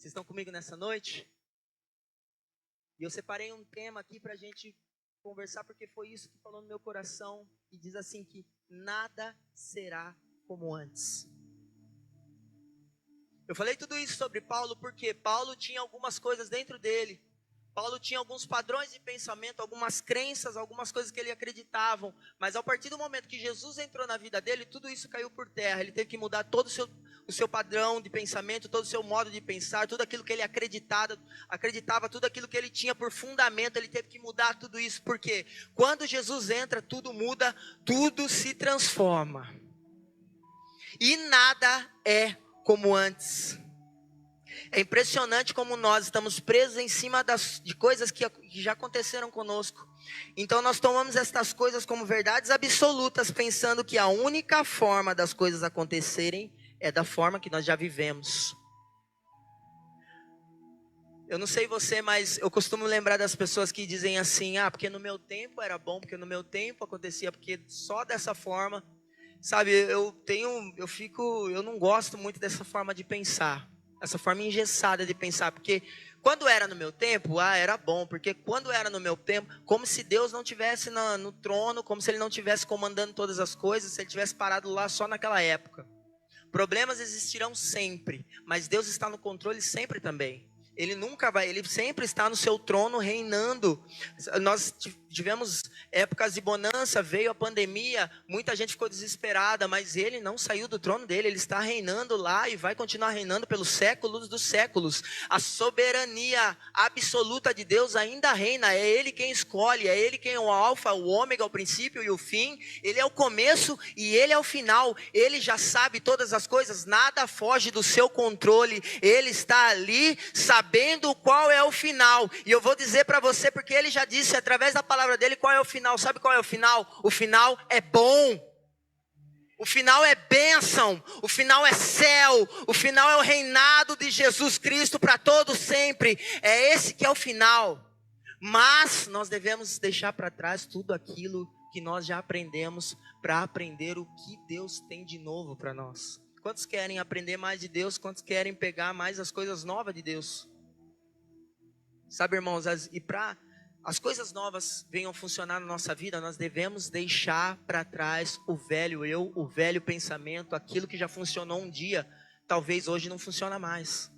Vocês estão comigo nessa noite? E eu separei um tema aqui para a gente conversar, porque foi isso que falou no meu coração. E diz assim que nada será como antes. Eu falei tudo isso sobre Paulo porque Paulo tinha algumas coisas dentro dele. Paulo tinha alguns padrões de pensamento, algumas crenças, algumas coisas que ele acreditava. Mas a partir do momento que Jesus entrou na vida dele, tudo isso caiu por terra. Ele teve que mudar todo o seu padrão de pensamento, todo o seu modo de pensar, tudo aquilo que ele acreditava, tudo aquilo que ele tinha por fundamento. Ele teve que mudar tudo isso. Porque quando Jesus entra, tudo muda, tudo se transforma. E nada é como antes. É impressionante como nós estamos presos em cima de coisas que já aconteceram conosco. Então nós tomamos estas coisas como verdades absolutas, pensando que a única forma das coisas acontecerem é da forma que nós já vivemos. Eu não sei você, mas eu costumo lembrar das pessoas que dizem assim: porque no meu tempo era bom, porque no meu tempo acontecia, porque só dessa forma. Sabe, eu não gosto muito dessa forma de pensar. Essa forma engessada de pensar, porque quando era no meu tempo, era bom, porque quando era no meu tempo, como se Deus não tivesse no trono, como se Ele não tivesse comandando todas as coisas, se Ele tivesse parado lá só naquela época. Problemas existirão sempre, mas Deus está no controle sempre também. Ele sempre está no seu trono reinando. Nós tivemos épocas de bonança, veio a pandemia, muita gente ficou desesperada, mas ele não saiu do trono dele, ele está reinando lá e vai continuar reinando pelos séculos dos séculos. A soberania absoluta de Deus ainda reina, é ele quem escolhe, é ele quem é o alfa, o ômega, o princípio e o fim. Ele é o começo e ele é o final. Ele já sabe todas as coisas, nada foge do seu controle. Ele está ali sabendo qual é o final. E eu vou dizer para você, porque ele já disse através da palavra dele qual é o final. Sabe qual é o final? O final é bom. O final é bênção. O final é céu. O final é o reinado de Jesus Cristo para todo sempre. É esse que é o final. Mas nós devemos deixar para trás tudo aquilo que nós já aprendemos para aprender o que Deus tem de novo para nós. Quantos querem aprender mais de Deus? Quantos querem pegar mais as coisas novas de Deus? Sabe, irmãos, e para as coisas novas venham funcionar na nossa vida, nós devemos deixar para trás o velho eu, o velho pensamento, aquilo que já funcionou um dia, talvez hoje não funciona mais.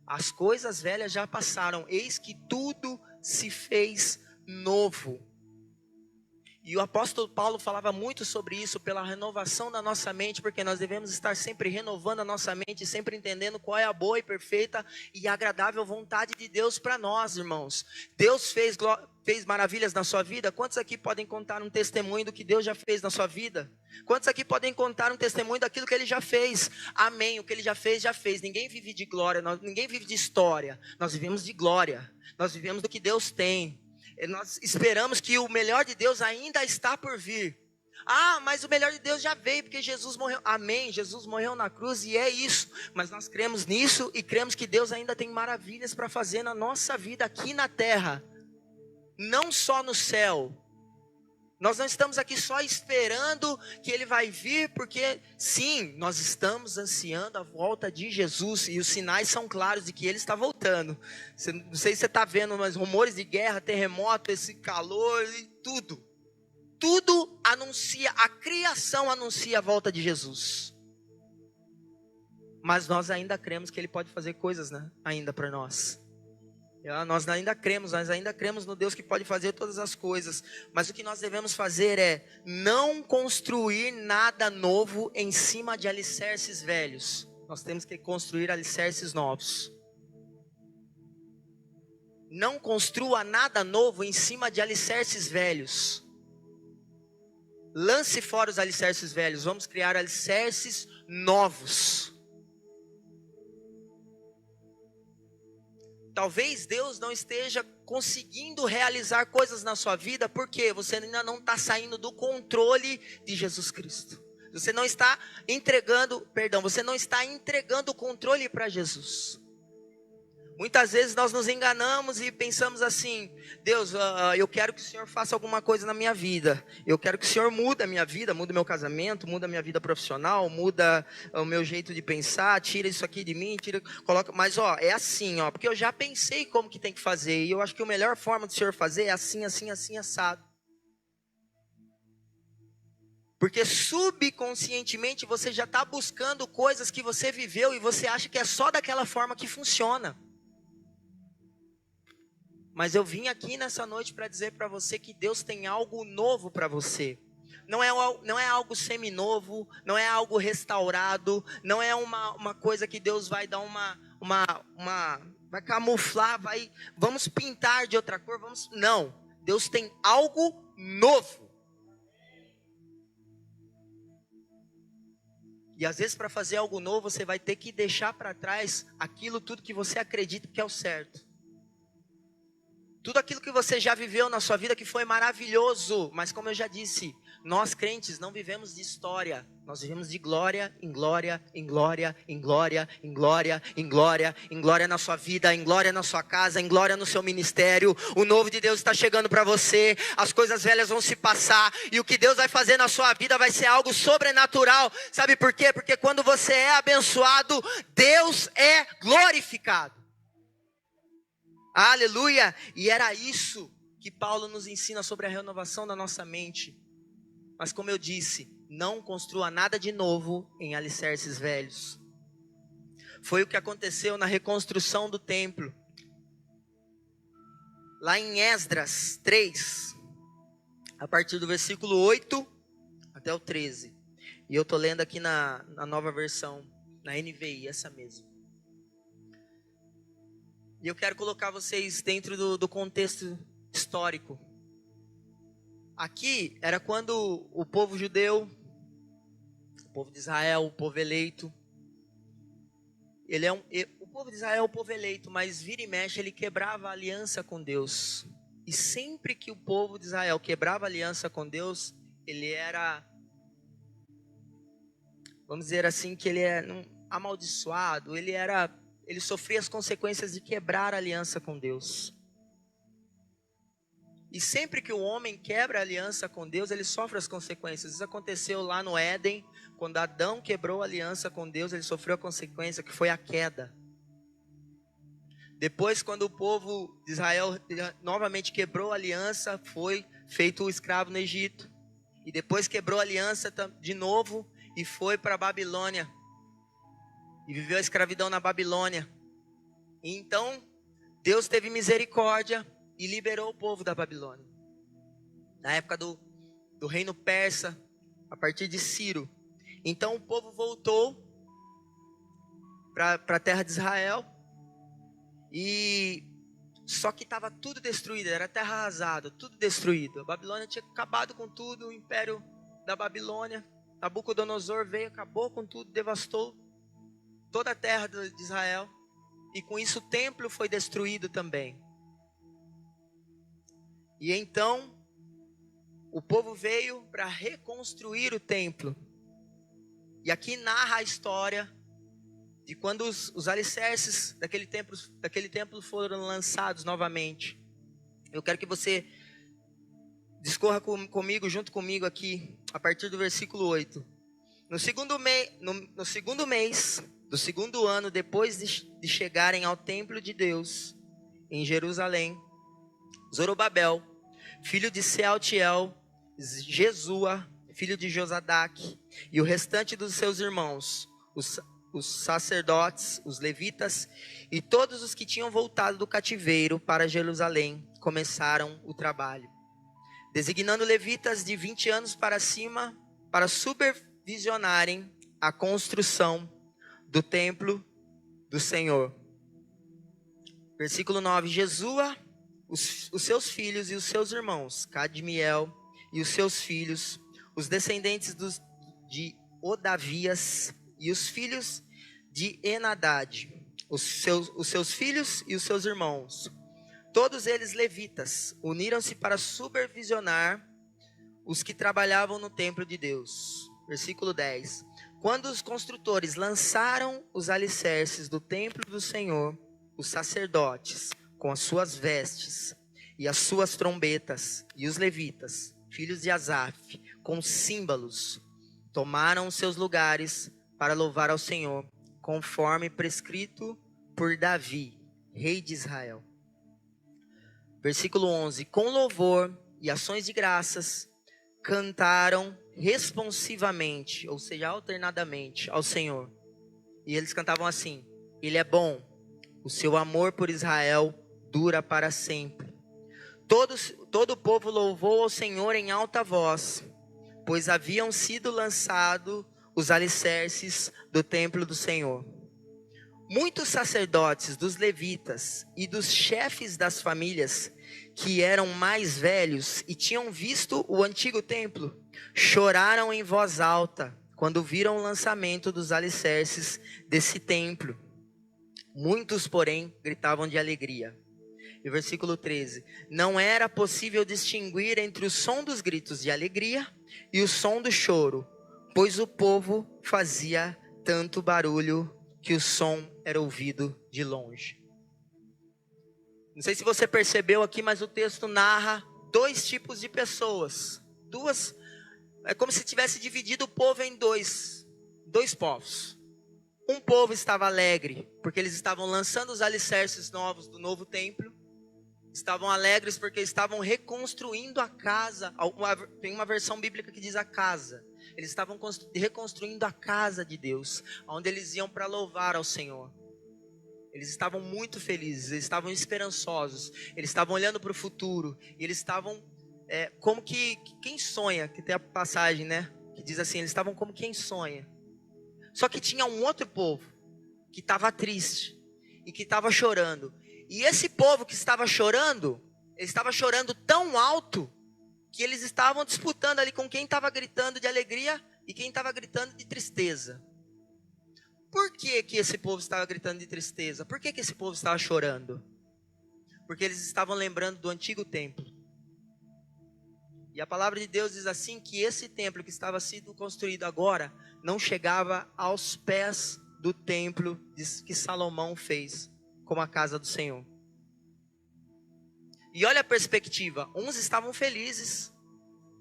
As coisas velhas já passaram, eis que tudo se fez novo. E o apóstolo Paulo falava muito sobre isso, pela renovação da nossa mente, porque nós devemos estar sempre renovando a nossa mente, sempre entendendo qual é a boa e perfeita e agradável vontade de Deus para nós, irmãos. Deus fez maravilhas na sua vida. Quantos aqui podem contar um testemunho do que Deus já fez na sua vida? Quantos aqui podem contar um testemunho daquilo que Ele já fez? Amém, o que Ele já fez, já fez. Ninguém vive de glória, ninguém vive de história. Nós vivemos de glória, nós vivemos do que Deus tem. Nós esperamos que o melhor de Deus ainda está por vir. Mas o melhor de Deus já veio, porque Jesus morreu. Amém, Jesus morreu na cruz e é isso. Mas nós cremos nisso e cremos que Deus ainda tem maravilhas para fazer na nossa vida aqui na terra. Não só no céu. Nós não estamos aqui só esperando que Ele vai vir, porque sim, nós estamos ansiando a volta de Jesus, e os sinais são claros de que Ele está voltando. Não sei se você está vendo, mas rumores de guerra, terremoto, esse calor e tudo. Tudo anuncia, a criação anuncia a volta de Jesus. Mas nós ainda cremos que Ele pode fazer coisas, ainda para nós. Nós ainda cremos no Deus que pode fazer todas as coisas. Mas o que nós devemos fazer é não construir nada novo em cima de alicerces velhos. Nós temos que construir alicerces novos. Não construa nada novo em cima de alicerces velhos. Lance fora os alicerces velhos. Vamos criar alicerces novos. Talvez Deus não esteja conseguindo realizar coisas na sua vida, porque você ainda não está saindo do controle de Jesus Cristo. Você não está entregando o controle para Jesus. Muitas vezes nós nos enganamos e pensamos assim: Deus, eu quero que o Senhor faça alguma coisa na minha vida. Eu quero que o Senhor mude a minha vida, mude o meu casamento, mude a minha vida profissional, muda o meu jeito de pensar, tira isso aqui de mim, coloca. Mas é assim, porque eu já pensei como que tem que fazer. E eu acho que a melhor forma do Senhor fazer é assim, assim, assim, assado. Porque subconscientemente você já está buscando coisas que você viveu e você acha que é só daquela forma que funciona. Mas eu vim aqui nessa noite para dizer para você que Deus tem algo novo para você. Não é algo seminovo, não é algo restaurado, não é uma coisa que Deus vai dar vai camuflar, vamos pintar de outra cor, não. Deus tem algo novo. E às vezes para fazer algo novo, você vai ter que deixar para trás aquilo tudo que você acredita que é o certo. Tudo aquilo que você já viveu na sua vida que foi maravilhoso. Mas como eu já disse, nós crentes não vivemos de história. Nós vivemos de glória em glória, em glória, em glória, em glória, em glória, em glória na sua vida, em glória na sua casa, em glória no seu ministério. O novo de Deus está chegando para você. As coisas velhas vão se passar. E o que Deus vai fazer na sua vida vai ser algo sobrenatural. Sabe por quê? Porque quando você é abençoado, Deus é glorificado. Aleluia! E era isso que Paulo nos ensina sobre a renovação da nossa mente. Mas como eu disse, não construa nada de novo em alicerces velhos. Foi o que aconteceu na reconstrução do templo. Lá em Esdras 3, a partir do versículo 8 até o 13. E eu estou lendo aqui na nova versão, na NVI, essa mesmo. E eu quero colocar vocês dentro do contexto histórico. Aqui era quando o povo judeu, o povo de Israel, o povo eleito, o povo de Israel é o povo eleito, mas vira e mexe ele quebrava a aliança com Deus. E sempre que o povo de Israel quebrava a aliança com Deus, ele era, vamos dizer assim, que ele é amaldiçoado, ele sofria as consequências de quebrar a aliança com Deus. E sempre que o homem quebra a aliança com Deus, ele sofre as consequências. Isso aconteceu lá no Éden, quando Adão quebrou a aliança com Deus, ele sofreu a consequência, que foi a queda. Depois, quando o povo de Israel novamente quebrou a aliança, foi feito o escravo no Egito. E depois quebrou a aliança de novo e foi para a Babilônia. E viveu a escravidão na Babilônia. E então, Deus teve misericórdia e liberou o povo da Babilônia. Na época do reino persa, a partir de Ciro. Então o povo voltou para a terra de Israel. E só que estava tudo destruído, era terra arrasada, tudo destruído. A Babilônia tinha acabado com tudo, o império da Babilônia. Nabucodonosor veio, acabou com tudo, devastou toda a terra de Israel. E com isso o templo foi destruído também. E então o povo veio para reconstruir o templo. E aqui narra a história de quando os alicerces daquele templo foram lançados novamente. Eu quero que você discorra comigo, junto comigo aqui, a partir do versículo 8. No segundo mês do segundo ano, depois de chegarem ao templo de Deus, em Jerusalém, Zorobabel, filho de Sealtiel, Jesua, filho de Josadaque, e o restante dos seus irmãos, os sacerdotes, os levitas, e todos os que tinham voltado do cativeiro para Jerusalém, começaram o trabalho, designando levitas de 20 anos para cima, para supervisionarem a construção do templo do Senhor. Versículo 9, Jesua, os seus filhos e os seus irmãos, Cadmiel e os seus filhos, os descendentes de Odavias e os filhos de Enadad, os seus filhos e os seus irmãos, todos eles levitas, uniram-se para supervisionar os que trabalhavam no templo de Deus. Versículo 10, quando os construtores lançaram os alicerces do templo do Senhor, os sacerdotes, com as suas vestes e as suas trombetas, e os levitas, filhos de Asaf, com símbolos, tomaram seus lugares para louvar ao Senhor, conforme prescrito por Davi, rei de Israel. Versículo 11. Com louvor e ações de graças, cantaram responsivamente, ou seja, alternadamente, ao Senhor. E eles cantavam assim: Ele é bom, o seu amor por Israel dura para sempre. Todo o povo louvou ao Senhor em alta voz, pois haviam sido lançados os alicerces do templo do Senhor. Muitos sacerdotes dos levitas e dos chefes das famílias, que eram mais velhos e tinham visto o antigo templo, choraram em voz alta quando viram o lançamento dos alicerces desse templo. Muitos, porém, gritavam de alegria. E versículo 13: não era possível distinguir entre o som dos gritos de alegria e o som do choro, pois o povo fazia tanto barulho que o som era ouvido de longe. Não sei se você percebeu aqui, mas o texto narra dois tipos de pessoas. É como se tivesse dividido o povo em dois povos. Um povo estava alegre, porque eles estavam lançando os alicerces novos do novo templo. Estavam alegres porque estavam reconstruindo a casa. Tem uma versão bíblica que diz a casa. Eles estavam reconstruindo a casa de Deus, onde eles iam para louvar ao Senhor. Eles estavam muito felizes, eles estavam esperançosos, eles estavam olhando para o futuro. E eles estavam como que quem sonha, que tem a passagem, né? Que diz assim, eles estavam como quem sonha. Só que tinha um outro povo que estava triste e que estava chorando. E esse povo que estava chorando, ele estava chorando tão alto que eles estavam disputando ali com quem estava gritando de alegria e quem estava gritando de tristeza. Por que que esse povo estava gritando de tristeza? Por que que esse povo estava chorando? Porque eles estavam lembrando do antigo templo. E a palavra de Deus diz assim que esse templo que estava sendo construído agora não chegava aos pés do templo que Salomão fez como a casa do Senhor. E olha a perspectiva, uns estavam felizes,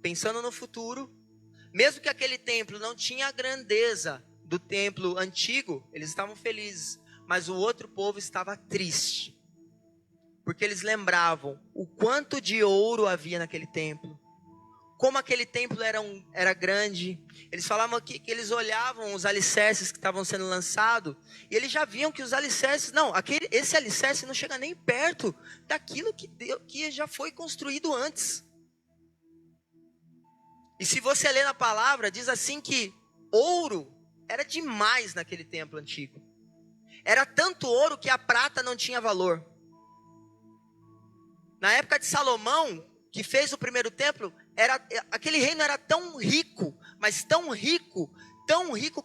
pensando no futuro, mesmo que aquele templo não tinha a grandeza do templo antigo, eles estavam felizes, mas o outro povo estava triste, porque eles lembravam o quanto de ouro havia naquele templo, como aquele templo era grande. Eles falavam que eles olhavam os alicerces que estavam sendo lançados, e eles já viam que os alicerces, esse alicerce não chega nem perto daquilo que já foi construído antes. E se você ler na palavra, diz assim que ouro era demais naquele templo antigo. Era tanto ouro que a prata não tinha valor. Na época de Salomão, que fez o primeiro templo, aquele reino era tão rico, mas tão rico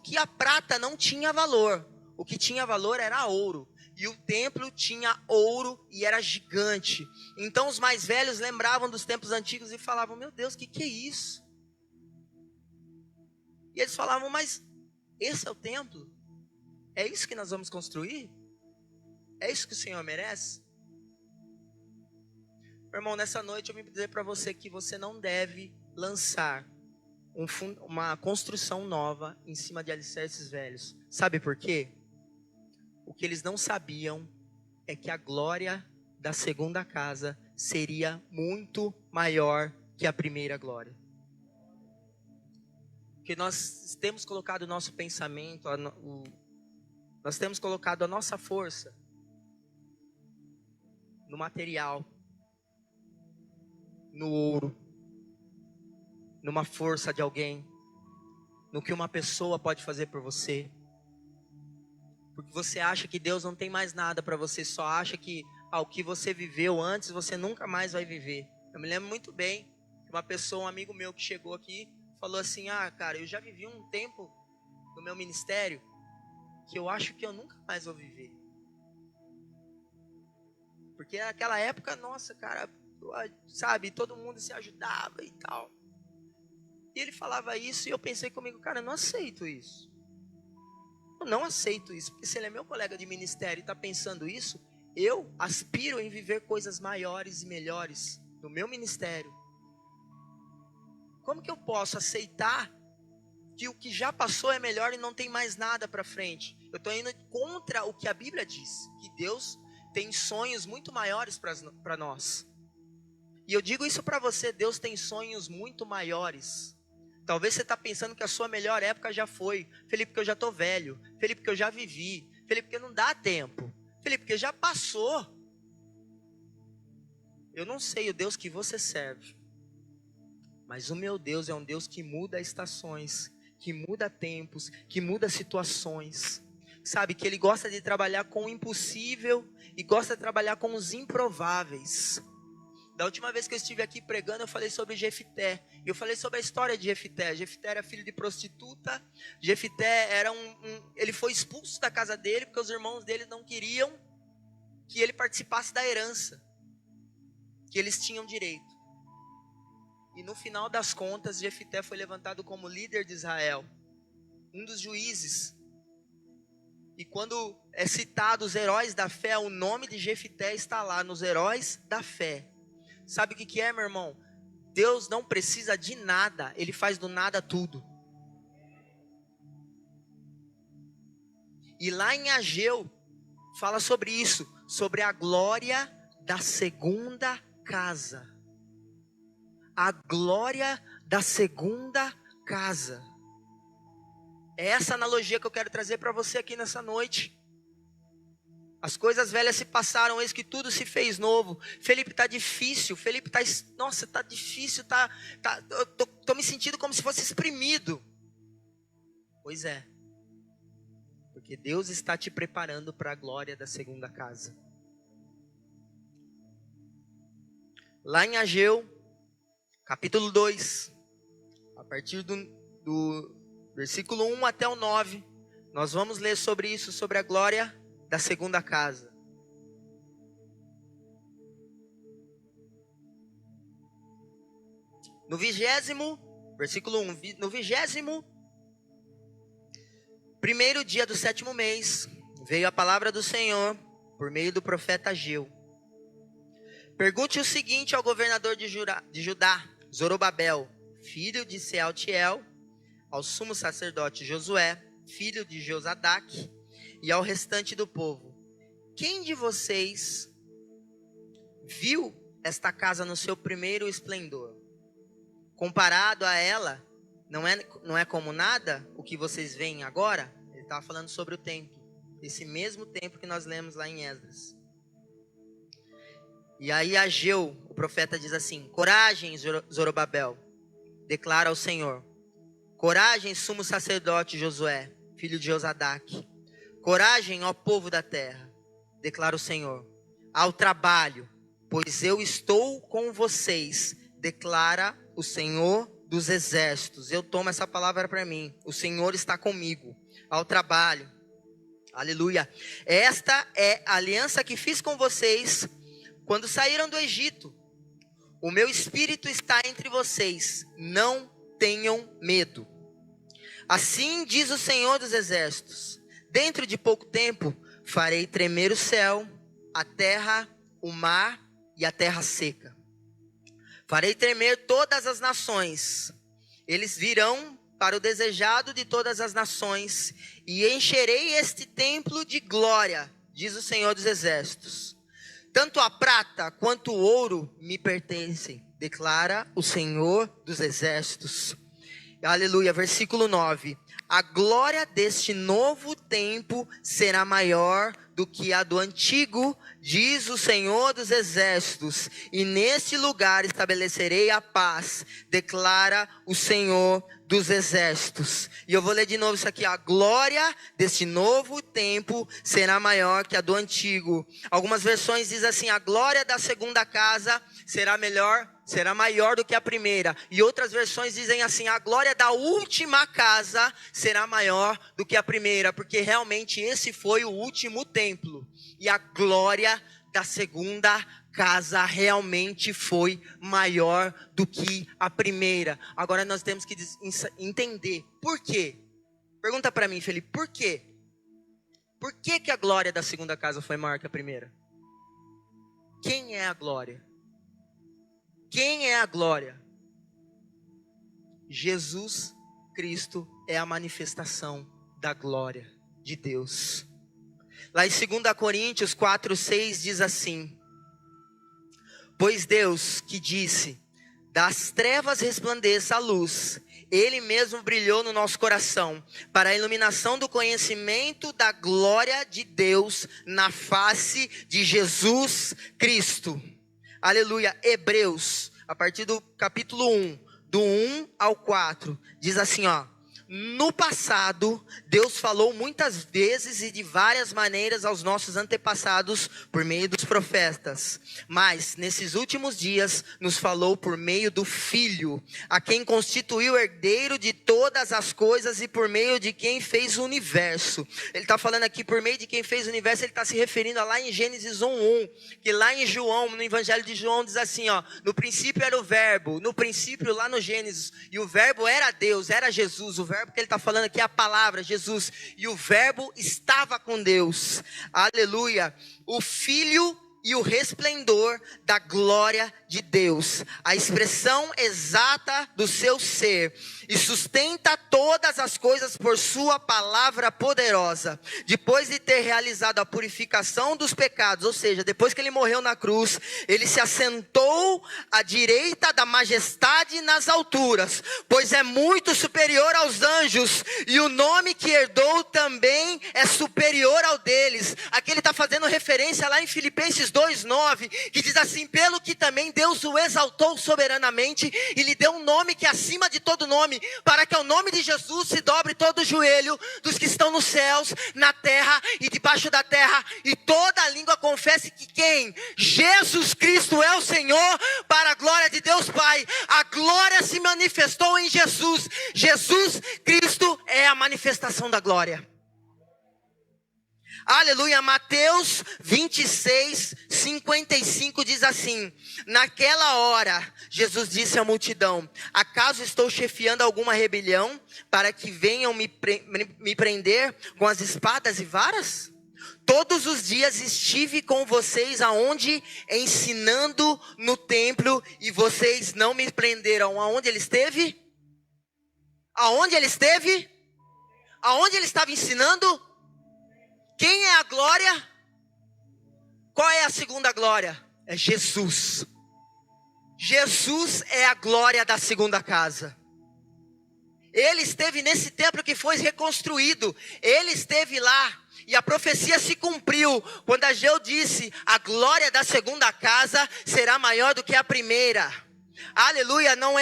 que a prata não tinha valor. O que tinha valor era ouro. E o templo tinha ouro e era gigante. Então os mais velhos lembravam dos templos antigos e falavam: meu Deus, o que é isso? E eles falavam: mas esse é o templo? É isso que nós vamos construir? É isso que o Senhor merece? Meu irmão, nessa noite eu vim dizer para você que você não deve lançar uma construção nova em cima de alicerces velhos. Sabe por quê? O que eles não sabiam é que a glória da segunda casa seria muito maior que a primeira glória. Porque nós temos colocado o nosso pensamento, nós temos colocado a nossa força no material, no ouro, numa força de alguém, no que uma pessoa pode fazer por você. Porque você acha que Deus não tem mais nada para você, só acha que o que você viveu antes, você nunca mais vai viver. Eu me lembro muito bem de uma pessoa, um amigo meu que chegou aqui, falou assim: cara, eu já vivi um tempo no meu ministério que eu acho que eu nunca mais vou viver. Porque naquela época, nossa, cara, sabe, todo mundo se ajudava e tal. E ele falava isso e eu pensei comigo: cara, eu não aceito isso. Eu não aceito isso, porque se ele é meu colega de ministério e está pensando isso, eu aspiro em viver coisas maiores e melhores no meu ministério. Como que eu posso aceitar que o que já passou é melhor e não tem mais nada para frente? Eu estou indo contra o que a Bíblia diz, que Deus tem sonhos muito maiores para nós. E eu digo isso para você, Deus tem sonhos muito maiores. Talvez você está pensando que a sua melhor época já foi. Felipe, porque eu já estou velho. Felipe, porque eu já vivi. Felipe, porque não dá tempo. Felipe, porque já passou. Eu não sei o Deus que você serve, mas o meu Deus é um Deus que muda estações, que muda tempos, que muda situações. Sabe, que Ele gosta de trabalhar com o impossível e gosta de trabalhar com os improváveis. Da última vez que eu estive aqui pregando, eu falei sobre Jefité. E eu falei sobre a história de Jefité. Jefité era filho de prostituta. Jefité era ele foi expulso da casa dele porque os irmãos dele não queriam que ele participasse da herança que eles tinham direito. E no final das contas, Jefité foi levantado como líder de Israel, um dos juízes. E quando é citado os heróis da fé, o nome de Jefité está lá nos heróis da fé. Sabe o que é, meu irmão? Deus não precisa de nada, Ele faz do nada tudo. E lá em Ageu, fala sobre isso, sobre a glória da segunda casa. A glória da segunda casa. É essa analogia que eu quero trazer para você aqui nessa noite. As coisas velhas se passaram, eis que tudo se fez novo. Felipe, tá difícil. Felipe, nossa, tá difícil, eu tô me sentindo como se fosse exprimido. Pois é. Porque Deus está te preparando para a glória da segunda casa. Lá em Ageu, capítulo 2, a partir do versículo 1 até o 9, nós vamos ler sobre isso, sobre a glória da segunda casa. No 20º, versículo 1, no 21º dia do 7º mês, veio a palavra do Senhor por meio do profeta Ageu. Pergunte o seguinte ao governador de Judá, Zorobabel, filho de Sealtiel, ao sumo sacerdote Josué, filho de Josadaque, e ao restante do povo: quem de vocês viu esta casa no seu primeiro esplendor? Comparado a ela, não é como nada o que vocês veem agora? Ele estava falando sobre o templo, esse mesmo templo que nós lemos lá em Esdras. E aí Ageu, o profeta, diz assim: coragem, Zorobabel, declara ao Senhor. Coragem, sumo sacerdote Josué, filho de Josadaque. Coragem, ó povo da terra, declara o Senhor. Ao trabalho, pois eu estou com vocês, declara o Senhor dos exércitos. Eu tomo essa palavra para mim. O Senhor está comigo. Ao trabalho. Aleluia. Esta é a aliança que fiz com vocês quando saíram do Egito. O meu espírito está entre vocês. Não tenham medo. Assim diz o Senhor dos exércitos: dentro de pouco tempo farei tremer o céu, a terra, o mar e a terra seca. Farei tremer todas as nações. Eles virão para o desejado de todas as nações, e encherei este templo de glória, diz o Senhor dos exércitos. Tanto a prata quanto o ouro me pertencem, declara o Senhor dos exércitos. Aleluia, versículo 9. A glória deste novo templo será maior do que a do antigo, diz o Senhor dos exércitos, e neste lugar estabelecerei a paz, declara o Senhor dos exércitos. E eu vou ler de novo isso aqui: a glória deste novo templo será maior que a do antigo. Algumas versões dizem assim: a glória da segunda casa será maior do que a primeira. E outras versões dizem assim: a glória da última casa será maior do que a primeira, porque realmente esse foi o último templo. E a glória da segunda casa realmente foi maior do que a primeira. Agora nós temos que entender por quê. Pergunta para mim, Felipe, por quê? Por que a glória da segunda casa foi maior que a primeira? Quem é a glória? Quem é a glória? Jesus Cristo é a manifestação da glória de Deus. Lá em 2 Coríntios 4:6 diz assim: pois Deus que disse, das trevas resplandeça a luz, Ele mesmo brilhou no nosso coração, para a iluminação do conhecimento da glória de Deus na face de Jesus Cristo. Aleluia. Hebreus, a partir do capítulo 1, do 1 ao 4, diz assim, ó: no passado, Deus falou muitas vezes e de várias maneiras aos nossos antepassados por meio dos profetas. Mas, nesses últimos dias, nos falou por meio do Filho, a quem constituiu herdeiro de todas as coisas e por meio de quem fez o universo. Ele está falando aqui por meio de quem fez o universo, ele está se referindo a lá em Gênesis 1:1, que lá em João, no Evangelho de João, diz assim, ó: no princípio era o verbo, no princípio lá no Gênesis, e o verbo era Deus, era Jesus, o verbo que ele está falando aqui é a palavra, Jesus, e o verbo estava com Deus, aleluia, o Filho e o resplendor da glória de Deus, a expressão exata do seu ser, e sustenta todas as coisas por sua palavra poderosa. Depois de ter realizado a purificação dos pecados, ou seja, depois que ele morreu na cruz, ele se assentou à direita da majestade nas alturas, pois é muito superior aos anjos, e o nome que herdou também é superior ao deles. Aqui ele está fazendo referência lá em Filipenses 2:9, que diz assim: pelo que também Deus o exaltou soberanamente e lhe deu um nome que é acima de todo nome, para que ao nome de Jesus se dobre todo o joelho dos que estão nos céus, na terra e debaixo da terra, e toda a língua confesse que quem? Jesus Cristo é o Senhor, para a glória de Deus Pai. A glória se manifestou em Jesus. Jesus Cristo é a manifestação da glória. Aleluia. Mateus 26:55 diz assim: naquela hora, Jesus disse à multidão: acaso estou chefiando alguma rebelião, para que venham me prender com as espadas e varas? Todos os dias estive com vocês aonde? Ensinando no templo, e vocês não me prenderam. Aonde ele esteve? Aonde ele esteve? Aonde ele estava ensinando? Quem é a glória? Qual é a segunda glória? É Jesus. Jesus é a glória da segunda casa. Ele esteve nesse templo que foi reconstruído. Ele esteve lá. E a profecia se cumpriu quando Ageu disse: a glória da segunda casa será maior do que a primeira. Aleluia. Não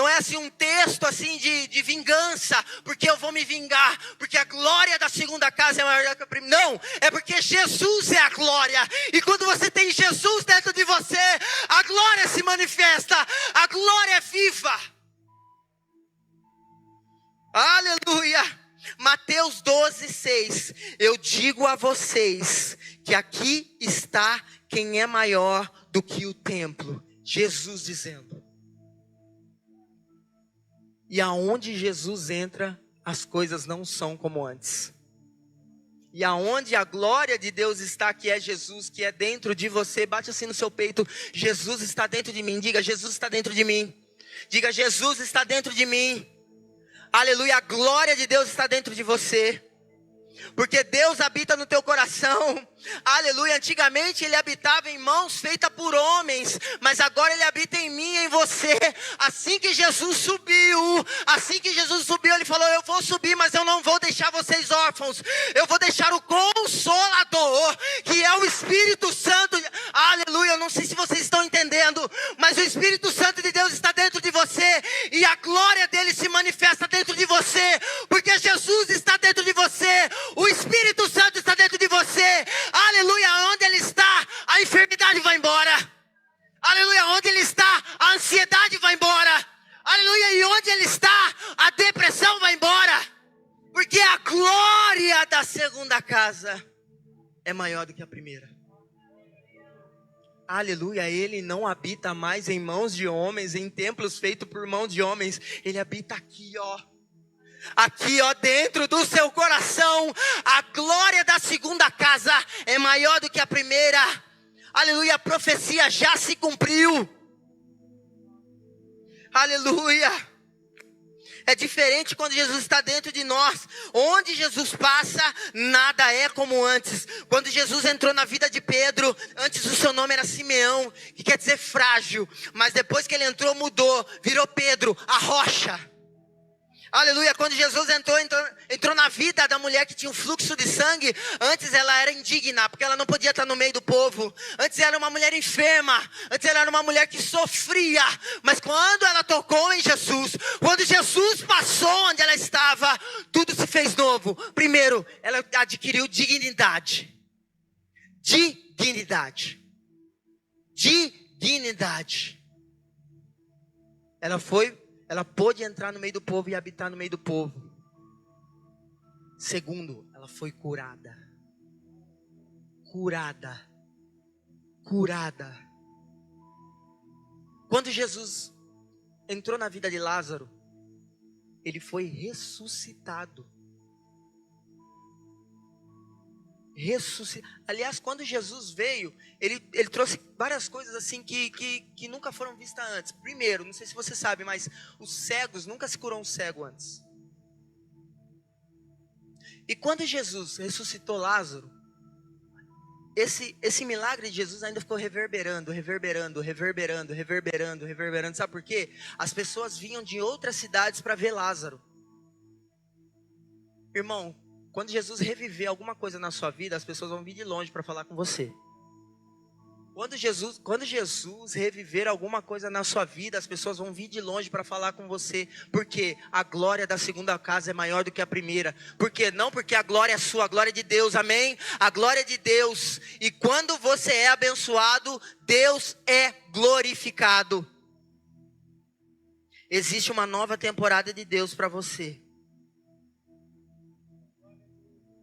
é assim um texto assim de vingança, porque eu vou me vingar, porque a glória da segunda casa é maior do que a primeira. Não, é porque Jesus é a glória, e quando você tem Jesus dentro de você, a glória se manifesta, a glória é viva. Aleluia. Mateus 12:6, eu digo a vocês que aqui está quem é maior do que o templo. Jesus dizendo. E aonde Jesus entra, as coisas não são como antes. E aonde a glória de Deus está, que é Jesus, que é dentro de você, bate assim no seu peito: Jesus está dentro de mim. Diga: Jesus está dentro de mim. Diga: Jesus está dentro de mim. Aleluia, a glória de Deus está dentro de você. Porque Deus habita no teu coração. Aleluia. Antigamente ele habitava em mãos feitas por homens, mas agora ele habita em mim e em você. Assim que Jesus subiu, ele falou: eu vou subir, mas eu não vou deixar vocês órfãos. Eu vou deixar o Consolador, que é o Espírito Santo. Aleluia. Eu não sei se vocês estão entendendo, mas o Espírito Santo de Deus está dentro de você, e a glória dele se manifesta dentro de você, porque Jesus está dentro de você. O Espírito Santo está dentro de você. Aleluia. Onde ele está, a enfermidade vai embora. Aleluia. Onde ele está, a ansiedade vai embora. Aleluia. E onde ele está, a depressão vai embora. Porque a glória da segunda casa é maior do que a primeira. Aleluia. Ele não habita mais em mãos de homens, em templos feitos por mãos de homens. Ele habita aqui, ó. Aqui, ó, dentro do seu coração. A glória da segunda casa é maior do que a primeira. Aleluia, a profecia já se cumpriu. Aleluia. É diferente quando Jesus está dentro de nós. Onde Jesus passa, nada é como antes. Quando Jesus entrou na vida de Pedro, antes o seu nome era Simeão, que quer dizer frágil. Mas depois que ele entrou, mudou, virou Pedro, a rocha. Aleluia, quando Jesus entrou na vida da mulher que tinha um fluxo de sangue, antes ela era indigna, porque ela não podia estar no meio do povo. Antes ela era uma mulher enferma, antes ela era uma mulher que sofria. Mas quando ela tocou em Jesus, quando Jesus passou onde ela estava, tudo se fez novo. Primeiro, ela adquiriu dignidade. Dignidade. Ela pôde entrar no meio do povo e habitar no meio do povo. Segundo, ela foi curada. Curada. Quando Jesus entrou na vida de Lázaro, ele foi ressuscitado. Aliás, quando Jesus veio, ele trouxe várias coisas assim que nunca foram vistas antes. Primeiro, não sei se você sabe, mas os cegos, nunca se curou um cego antes. E quando Jesus ressuscitou Lázaro, esse milagre de Jesus ainda ficou reverberando. Sabe por quê? As pessoas vinham de outras cidades para ver Lázaro. Irmão, quando Jesus reviver alguma coisa na sua vida, as pessoas vão vir de longe para falar com você. Quando Jesus reviver alguma coisa na sua vida, as pessoas vão vir de longe para falar com você. Porque a glória da segunda casa é maior do que a primeira. Por quê? Não porque a glória é sua, a glória é de Deus, amém? A glória é de Deus. E quando você é abençoado, Deus é glorificado. Existe uma nova temporada de Deus para você.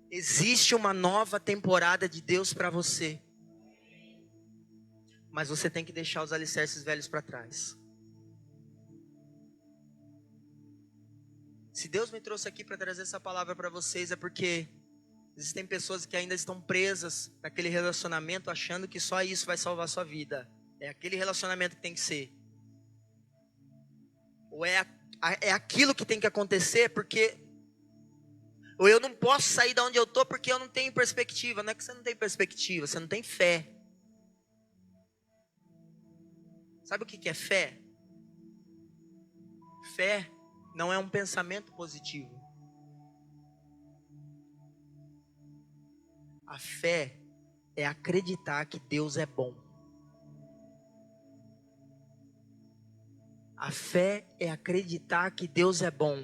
Existe uma nova temporada de Deus para você. Mas você tem que deixar os alicerces velhos para trás. Se Deus me trouxe aqui para trazer essa palavra para vocês, é porque existem pessoas que ainda estão presas naquele relacionamento, achando que só isso vai salvar a sua vida. É aquele relacionamento que tem que ser. Ou é aquilo que tem que acontecer, porque... Ou eu não posso sair de onde eu estou porque eu não tenho perspectiva. Não é que você não tem perspectiva, você não tem fé. Sabe o que é fé? Fé não é um pensamento positivo. A fé é acreditar que Deus é bom. A fé é acreditar que Deus é bom.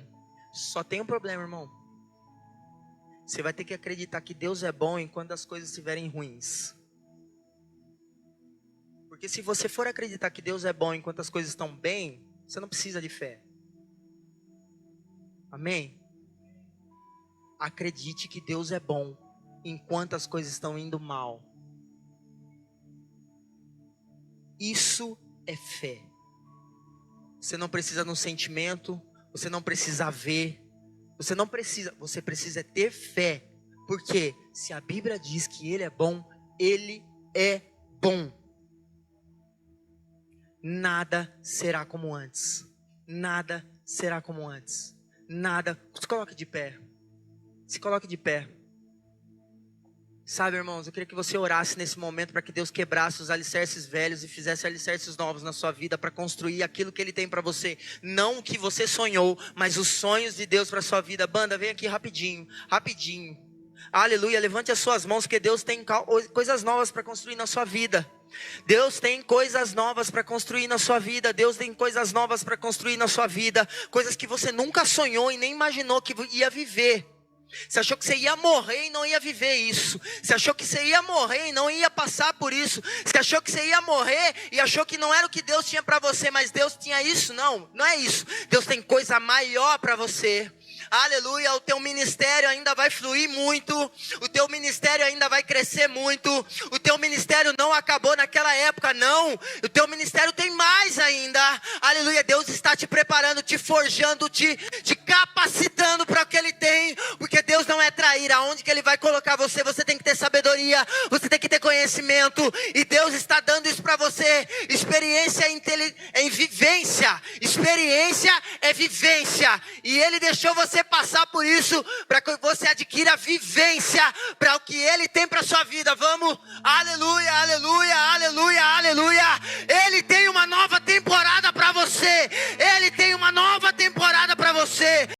Só tem um problema, irmão. Você vai ter que acreditar que Deus é bom enquanto as coisas estiverem ruins. Porque se você for acreditar que Deus é bom enquanto as coisas estão bem, você não precisa de fé. Amém? Acredite que Deus é bom enquanto as coisas estão indo mal. Isso é fé. Você não precisa de um sentimento, você não precisa ver. Você precisa ter fé. Porque se a Bíblia diz que Ele é bom, Ele é bom. Nada será como antes. Nada será como antes. Nada. Se coloque de pé. Se coloque de pé. Sabe, irmãos, eu queria que você orasse nesse momento para que Deus quebrasse os alicerces velhos e fizesse alicerces novos na sua vida para construir aquilo que Ele tem para você. Não o que você sonhou, mas os sonhos de Deus para sua vida. Banda, vem aqui rapidinho. Aleluia, levante as suas mãos, porque Deus tem coisas novas para construir na sua vida. Deus tem coisas novas para construir na sua vida. Deus tem coisas novas para construir na sua vida. Coisas que você nunca sonhou e nem imaginou que ia viver. Você achou que você ia morrer e não ia viver isso. Você achou que você ia morrer e não ia passar por isso. Você achou que você ia morrer e achou que não era o que Deus tinha para você. Mas Deus tinha isso? Não é isso. Deus tem coisa maior para você. aleluia, o teu ministério ainda vai fluir muito, o teu ministério ainda vai crescer muito, o teu ministério não acabou naquela época, não, o teu ministério tem mais ainda, aleluia, Deus está te preparando, te forjando, te capacitando para o que Ele tem, porque Deus não é traíra. Aonde que Ele vai colocar você, você tem que ter sabedoria, você tem que ter conhecimento, e Deus está dando isso para você. Experiência em vivência, experiência é vivência, e Ele deixou você passar por isso, para que você adquira vivência, para o que Ele tem para sua vida. Vamos, aleluia, aleluia, aleluia, aleluia. Ele tem uma nova temporada para você, Ele tem uma nova temporada para você.